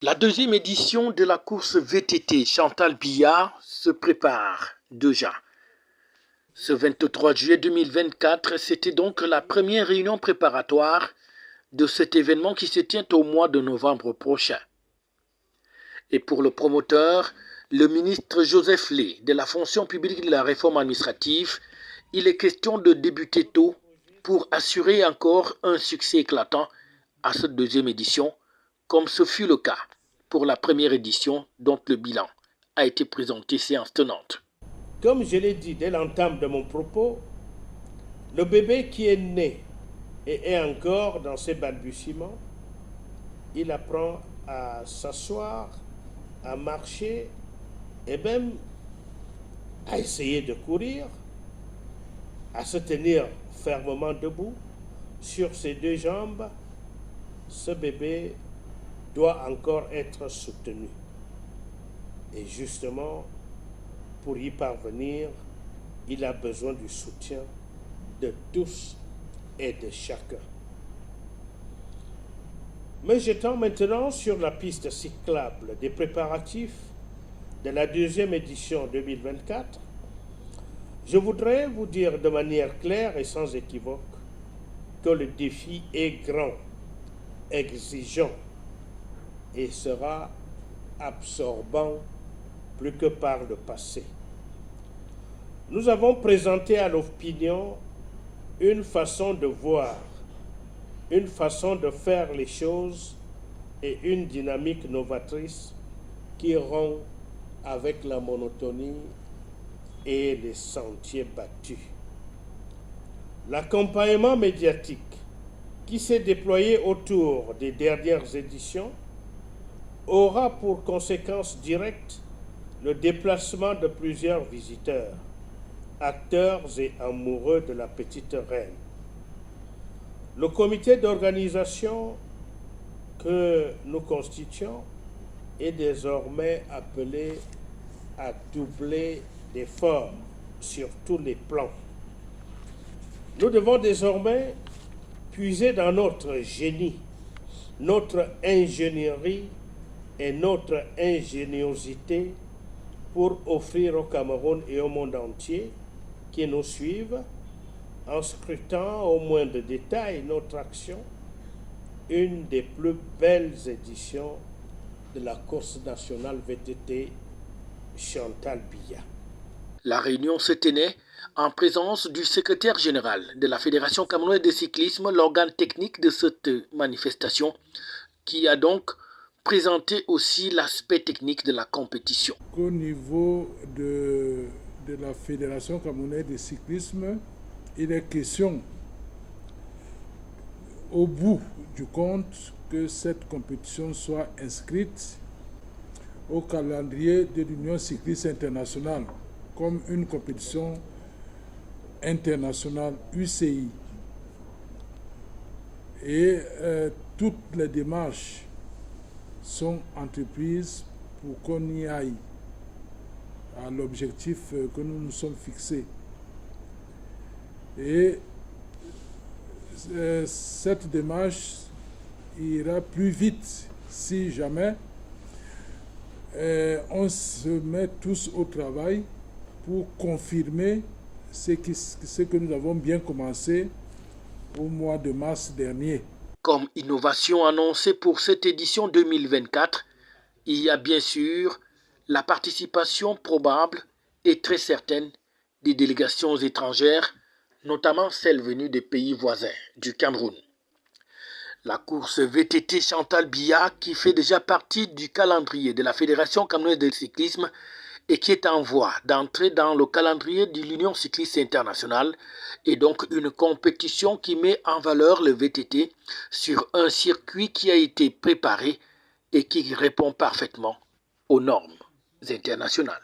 La deuxième édition de la course VTT Chantal Biya se prépare déjà. Ce 23 juillet 2024, c'était donc la première réunion préparatoire de cet événement qui se tient au mois de novembre prochain. Et pour le promoteur, le ministre Joseph Lay de la fonction publique et de la réforme administrative, il est question de débuter tôt pour assurer encore un succès éclatant à cette deuxième édition, comme ce fut le cas pour la première édition dont le bilan a été présenté séance tenante. Comme je l'ai dit dès l'entame de mon propos, le bébé qui est né et est encore dans ses balbutiements, il apprend à s'asseoir, à marcher et même à essayer de courir, à se tenir fermement debout sur ses deux jambes. Ce bébé doit encore être soutenu. Et justement, pour y parvenir, il a besoin du soutien de tous et de chacun. Mais j'étends maintenant sur la piste cyclable des préparatifs de la deuxième édition 2024, je voudrais vous dire de manière claire et sans équivoque que le défi est grand, exigeant et sera absorbant plus que par le passé. Nous avons présenté à l'opinion une façon de voir, une façon de faire les choses et une dynamique novatrice qui rompt avec la monotonie et les sentiers battus. L'accompagnement médiatique qui s'est déployé autour des dernières éditions aura pour conséquence directe le déplacement de plusieurs visiteurs, acteurs et amoureux de la petite reine. Le comité d'organisation que nous constituons est désormais appelé à doubler d'efforts sur tous les plans. Nous devons désormais puiser dans notre génie, notre ingénierie et notre ingéniosité pour offrir au Cameroun et au monde entier qui nous suivent, en scrutant au moindre détail notre action, une des plus belles éditions de la course nationale VTT Chantal Biya. La réunion se tenait en présence du secrétaire général de la Fédération camerounaise de cyclisme, l'organe technique de cette manifestation, qui a donc présenté aussi l'aspect technique de la compétition. Au niveau de la Fédération camerounaise de cyclisme, il est question, au bout du compte, que cette compétition soit inscrite au calendrier de l'Union cycliste internationale comme une compétition internationale UCI. Et toutes les démarches sont entreprises pour qu'on y aille à l'objectif que nous nous sommes fixés. Et cette démarche ira plus vite si jamais on se met tous au travail pour confirmer ce que nous avons bien commencé au mois de mars dernier. Comme innovation annoncée pour cette édition 2024, il y a bien sûr la participation probable et très certaine des délégations étrangères, notamment celles venues des pays voisins du Cameroun. La course VTT Chantal Biya, qui fait déjà partie du calendrier de la Fédération camerounaise de cyclisme et qui est en voie d'entrer dans le calendrier de l'Union cycliste internationale, est donc une compétition qui met en valeur le VTT sur un circuit qui a été préparé et qui répond parfaitement aux normes internationales.